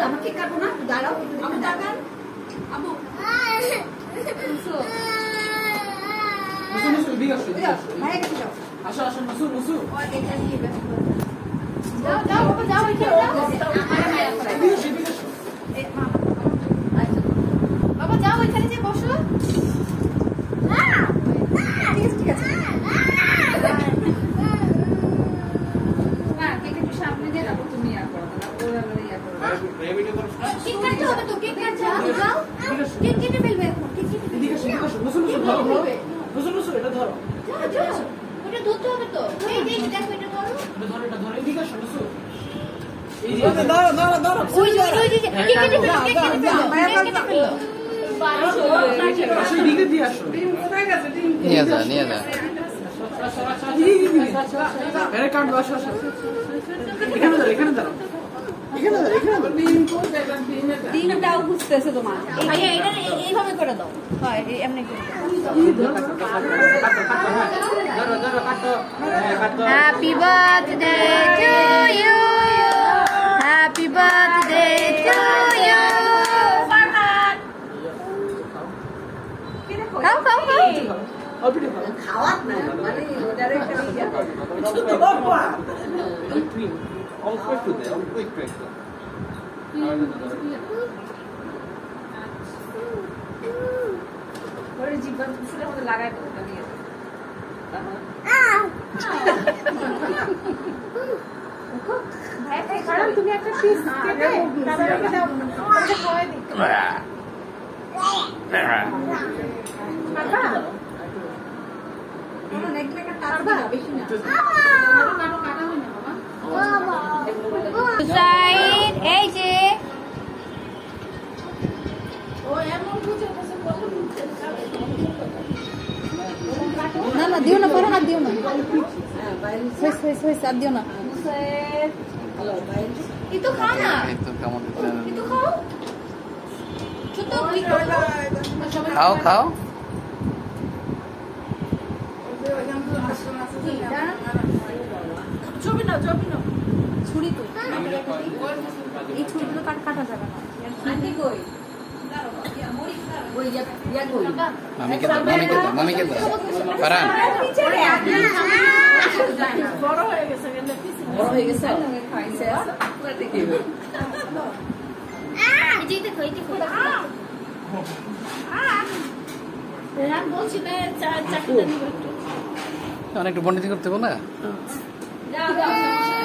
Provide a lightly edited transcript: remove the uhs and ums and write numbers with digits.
আমাকে কাটবো না, দাঁড়াও। আমি দাঁড়ান আবু বাবা যাও ওইখানে যে বসো। ঠিক আছে না, কেক একটু সামনে দিয়ে রাখো, তুমি ইয়া করো না, ওরা ইয়া করো। কেক কাটতে হবে তো, কেক কাটতে হবে। যাও কেক কেটে ফেলবে এখন, কেক কেটে ফেলবে। এদিকে এসো, মুসু এটা ধরো। যাও ওটা ধরতে হবে তো। এই দেখো এটা ধরো, এটা ধরো। এদিকে এসো মুসু। এই যে ধরো। ওই যে কেক কেটে ফেলো, কেক কেটে ফেলো, কেক কেটে ফেলো। আসো দিকে দিয়ে আসো। নিয়ে যা। এখানে কাট বসো। এখানে দাঁড়াও। দিনটাও বুঝতেছে তোমার। এইভাবে করে দাও। হয় এমনি করে happy birthday to you, happy birthday to you. খাও খাওয়াত না মানে ওটারে একটা ইয়া All quick with it, all quick. ওরে জীবন ফুলে মতো লাগাই দাও এটা নিয়ে। ভাই কারণ তুমি একটা পিস কেটে তারপরে দাও, ওটা খাওয়াই দিতে। বাবা কোনো নেক মেকা তারবা বেশি না। কাটা হয় না বাবা। সাইড এই যে ও এমন বুঝে বলে না দিও না, পরে হাত দিও না। হাত দিও না। এই তো খাও না, এই তো কেমন দিচ্ছেন, এই তো খাও ছোট কি খাও ছবি না ছুরি তো এই ছুরিগুলো কাটা যাবে না। আন্টি কই ওই ইয়া কই মামি কে দাও পারান বড় হয়ে গেছে খাইছে দেখি এইটা কইতে কই রাত বলছি না চাকরি নিব একটু অনেকটা বন্ডিং করতে বল না। যাও সমস্যা